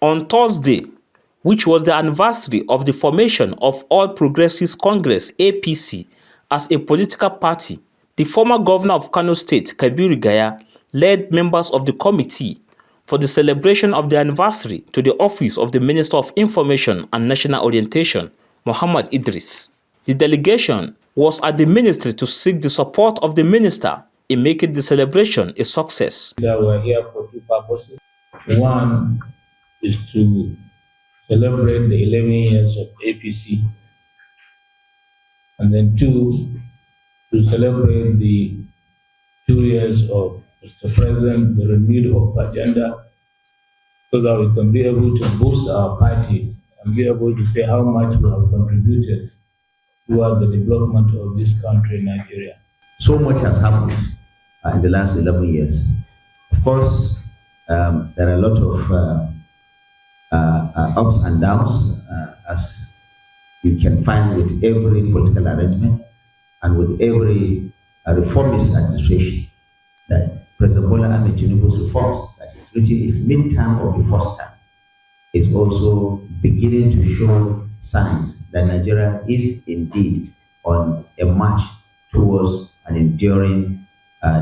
On Thursday, which was the anniversary of the formation of All Progressives Congress (APC) as a political party, the former governor of Kano State, Kabiru Gaya, led members of the committee for the celebration of the anniversary to the office of the Minister of Information and National Orientation, Muhammad Idris. The delegation was at the ministry to seek the support of the minister in making the celebration a success. We're here for two purposes. One is to celebrate the 11 years of APC, and then two, to celebrate the 2 years of Mr. President, the renewed hope agenda, so that we can be able to boost our party and be able to say how much we have contributed toward the development of this country, Nigeria. So much has happened in the last 11 years. Of course, there are a lot of ups and downs, as you can find with every political arrangement and with every reformist administration. That President Bola Ahmed Tinubu's reforms, that is written his mid-term or the first term, is also beginning to show signs that Nigeria is indeed on a march towards an enduring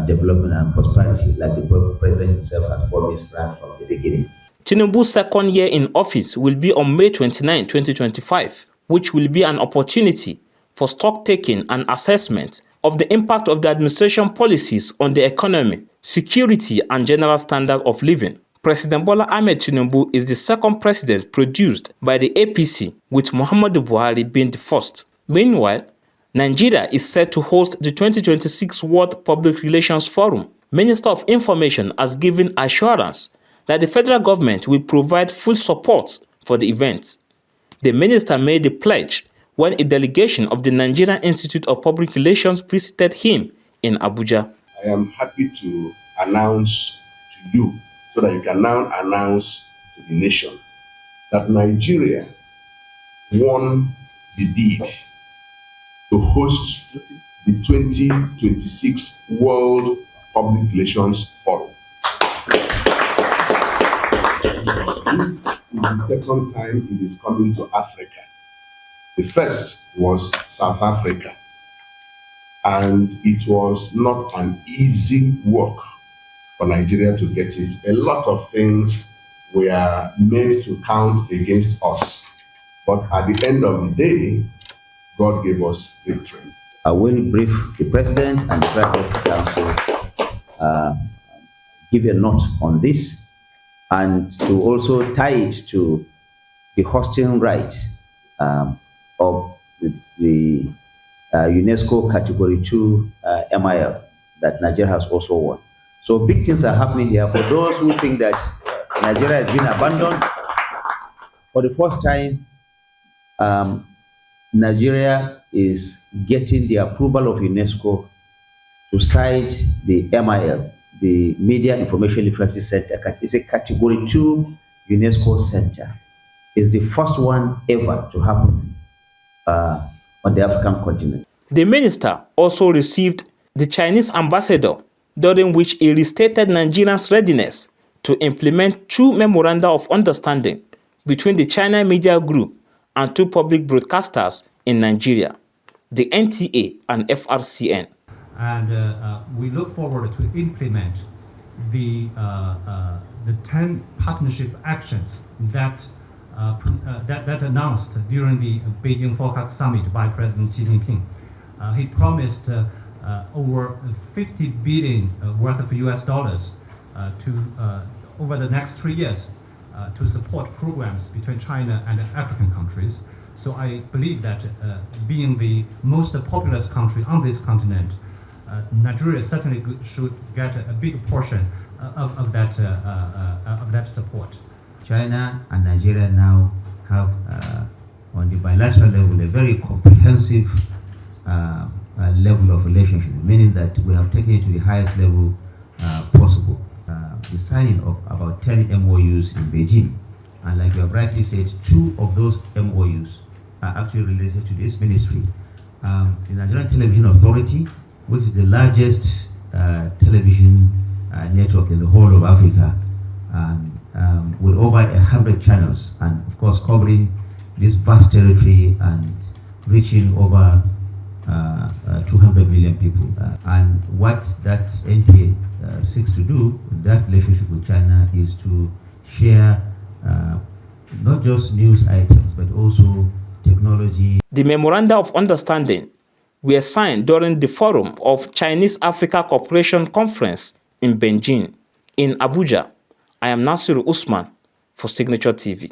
development and prosperity, like the President himself has promised right from the beginning. Tinubu's second year in office will be on May 29, 2025, which will be an opportunity for stock-taking and assessment of the impact of the administration policies on the economy, security, and general standard of living. President Bola Ahmed Tinubu is the second president produced by the APC, with Muhammadu Buhari being the first. Meanwhile, Nigeria is set to host the 2026 World Public Relations Forum. Minister of Information has given assurance that the federal government will provide full support for the event. The minister made the pledge when a delegation of the Nigerian Institute of Public Relations visited him in Abuja. I am happy to announce to you, so that you can now announce to the nation, that Nigeria won the bid to host the 2026 World Public Relations Forum. This is the second time it is coming to Africa. The first was South Africa, and it was not an easy work for Nigeria to get it. A lot of things were made to count against us, but at the end of the day, God gave us victory. I will brief the President and the Federal Council, give a note on this, and to also tie it to the hosting right of the UNESCO Category 2 MIL that Nigeria has also won. So big things are happening here. For those who think that Nigeria has been abandoned, for the first time, Nigeria is getting the approval of UNESCO to cite the MIL, the Media Information Literacy Center. It's a Category 2 UNESCO center. It's the first one ever to happen on the African continent. The minister also received the Chinese ambassador, during which he restated Nigeria's readiness to implement 2 memoranda of understanding between the China Media Group and 2 public broadcasters in Nigeria, the NTA and FRCN. And we look forward to implement the 10 partnership actions that announced during the Beijing FOCAC summit by President Xi Jinping. He promised over 50 billion worth of US dollars over the next 3 years to support programs between China and African countries. So I believe that being the most populous country on this continent, Nigeria certainly should get a big portion of that support. China and Nigeria now have, on the bilateral level, a very comprehensive level of relationship, meaning that we have taken it to the highest level possible. The signing of about 10 MOUs in Beijing, and like you have rightly said, 2 of those MOUs are actually related to this ministry. The Nigerian Television Authority, which is the largest television network in the whole of Africa, with over 100 channels, and of course covering this vast territory and reaching over 200 million people. And what that NTA seeks to do, that relationship with China, is to share not just news items, but also technology. The Memoranda of Understanding were signed during the Forum of Chinese-Africa Cooperation Conference in Beijing. In Abuja, I am Nasiru Usman for Signature TV.